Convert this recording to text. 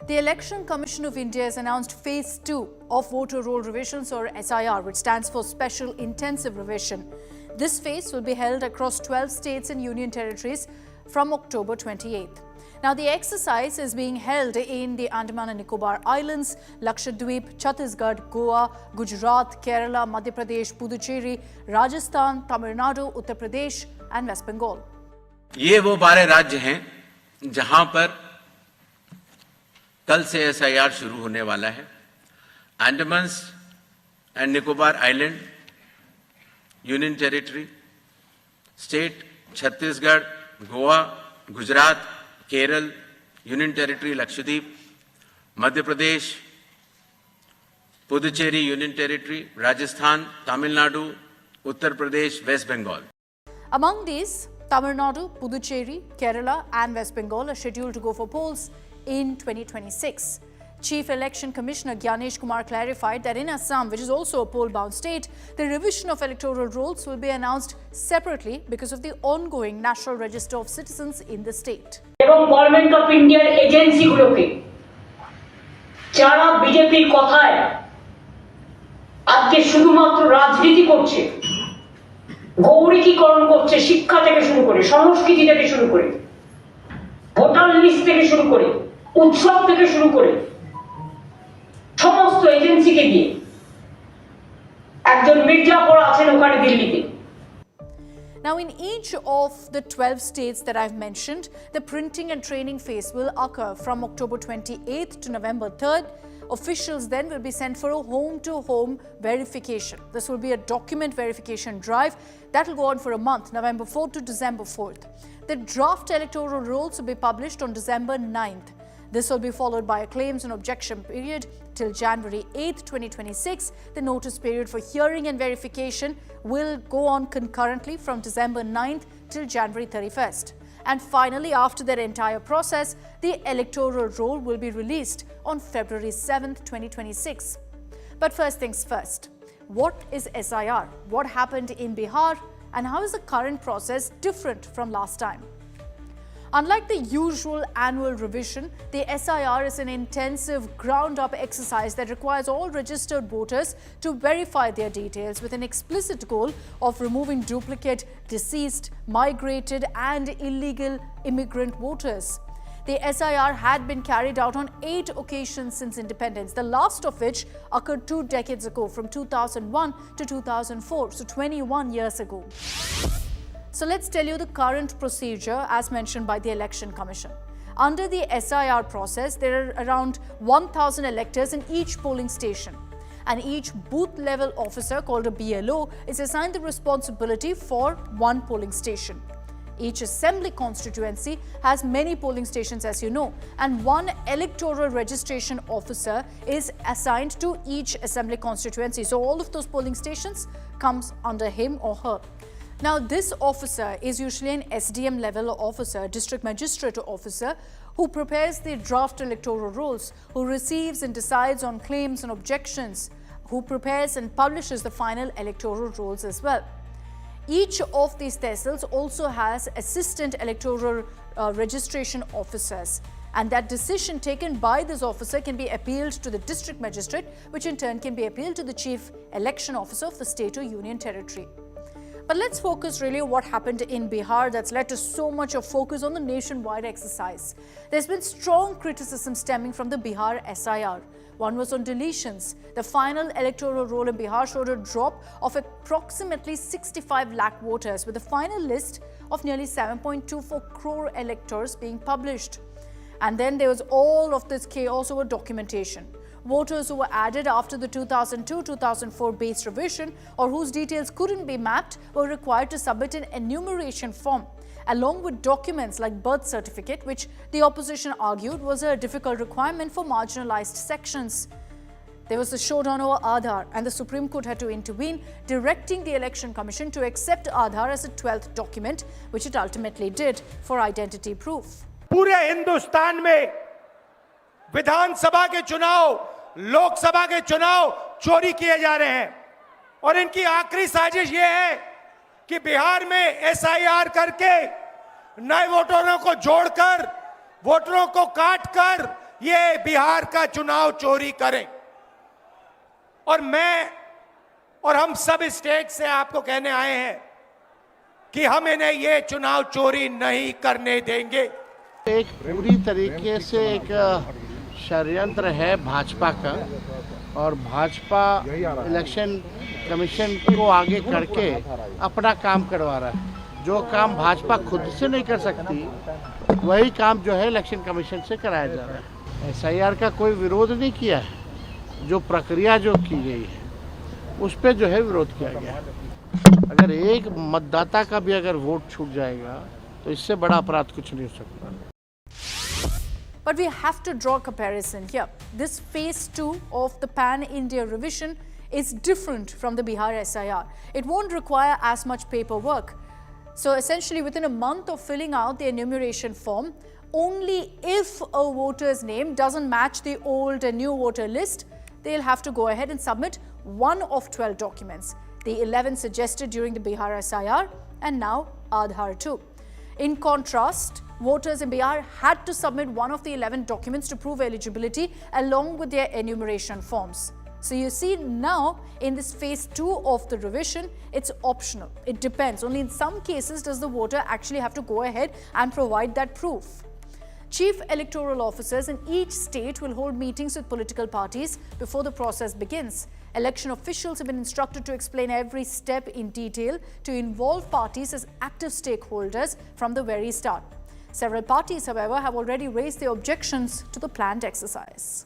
The Election Commission of India has announced Phase 2 of Voter Roll Revisions or SIR, which stands for Special Intensive Revision. This phase will be held across 12 states and union territories from October 28th. Now, the exercise is being held in the Andaman and Nicobar Islands, Lakshadweep, Chhattisgarh, Goa, Gujarat, Kerala, Madhya Pradesh, Puducherry, Rajasthan, Tamil Nadu, Uttar Pradesh and West Bengal. ये वो 12 राज्य हैं जहां पर कल से SIR शुरू होने वाला है। Andaman and Nicobar island union territory, state Chhattisgarh, Goa, Gujarat, Kerala union territory, Lakshadweep, Madhya Pradesh, Puducherry union territory, Rajasthan, Tamil Nadu, Uttar Pradesh, West Bengal. Among these, Tamil Nadu, Puducherry, Kerala and West Bengal are scheduled to go for polls in 2026. Chief Election Commissioner Gyanesh Kumar clarified that in Assam, which is also a poll-bound state, the revision of electoral rolls will be announced separately because of the ongoing National Register of Citizens in the state. এবং government of ইন্ডিয়ার এজেন্সিগুলোকে যারা বিজেপির কথায় আজকে শুধুমাত্র রাজনীতি করছে, গৌরীকরণ করছে, শিক্ষা থেকে শুরু করে, সংস্কৃতি থেকে শুরু করে, ভোটার লিস্ট থেকে শুরু করে, উৎসব থেকে শুরু করে সমস্ত এজেন্সিকে দিয়ে একজন মির্জাপুর আছেন ওখানে দিল্লিতে. Now, in each of the 12 states that I've mentioned, the printing and training phase will occur from October 28th to November 3rd. Officials then will be sent for a home-to-home verification. This will be a document verification drive that will go on for a month, November 4th to December 4th. The draft electoral rolls will be published on December 9th. This will be followed by a claims and objection period till January 8th, 2026. The notice period for hearing and verification will go on concurrently from December 9th till January 31st. And finally, after that entire process, the electoral roll will be released on February 7th, 2026. But first things first, what is SIR? What happened in Bihar? And how is the current process different from last time? Unlike the usual annual revision, the SIR is an intensive ground-up exercise that requires all registered voters to verify their details with an explicit goal of removing duplicate, deceased, migrated and illegal immigrant voters. The SIR had been carried out on 8 occasions since independence, the last of which occurred 2 decades ago from 2001 to 2004, so 21 years ago. So let's tell you the current procedure as mentioned by the Election Commission. Under the SIR process, there are around 1,000 electors in each polling station, and each booth-level officer called a BLO is assigned the responsibility for one polling station. Each assembly constituency has many polling stations, as you know, and one electoral registration officer is assigned to each assembly constituency. So all of those polling stations comes under him or her. Now, this officer is usually an SDM level officer, district magistrate officer, who prepares the draft electoral rolls, who receives and decides on claims and objections, who prepares and publishes the final electoral rolls as well. Each of these tehsils also has assistant electoral registration officers, and that decision taken by this officer can be appealed to the district magistrate, which in turn can be appealed to the chief election officer of the state or union territory. But let's focus really on what happened in Bihar that's led to so much of focus on the nationwide exercise. There's been strong criticism stemming from the Bihar SIR. One was on deletions. The final electoral roll in Bihar showed a drop of approximately 65 lakh voters, with the final list of nearly 7.24 crore electors being published. And then there was all of this chaos over documentation. Voters who were added after the 2002-2004 base revision or whose details couldn't be mapped were required to submit an enumeration form along with documents like birth certificate, which the opposition argued was a difficult requirement for marginalized sections. There was a showdown over Aadhaar, and the Supreme Court had to intervene, directing the Election Commission to accept Aadhaar as a 12th document, which it ultimately did for identity proof. पूरे हिंदुस्तान में विधानसभा के चुनाव, लोकसभा के चुनाव चोरी किए जा रहे हैं, और इनकी आखिरी साजिश ये है कि बिहार में SIR करके नए वोटरों को जोड़कर, वोटरों को काटकर ये बिहार का चुनाव चोरी करें। और मैं और हम सब स्टेट से आपको कहने आए हैं कि हम इन्हें ये चुनाव चोरी नहीं करने देंगे। एक पूरी तरीके से एक षड्यंत्र है भाजपा का, और भाजपा इलेक्शन कमीशन को आगे करके अपना काम करवा रहा है। जो काम भाजपा खुद से नहीं कर सकती, वही काम जो है इलेक्शन कमीशन से कराया जा रहा है। एसआईआर का कोई विरोध नहीं किया है, जो प्रक्रिया जो की गई है उस पर जो है विरोध किया गया है। अगर एक मतदाता का भी अगर वोट छूट जाएगा तो इससे बड़ा अपराध कुछ नहीं हो सकता। But we have to draw a comparison here. This phase 2 of the Pan-India revision is different from the Bihar SIR. It won't require as much paperwork. So essentially, within a month of filling out the enumeration form, only if a voter's name doesn't match the old and new voter list, they'll have to go ahead and submit one of 12 documents. The 11 suggested during the Bihar SIR and now Aadhaar too. In contrast, voters in Bihar had to submit one of the 11 documents to prove eligibility along with their enumeration forms. So you see now in this phase 2 of the revision, it's optional. It depends. Only in some cases does the voter actually have to go ahead and provide that proof. Chief electoral officers in each state will hold meetings with political parties before the process begins. Election officials have been instructed to explain every step in detail to involve parties as active stakeholders from the very start. Several parties, however, have already raised their objections to the planned exercise.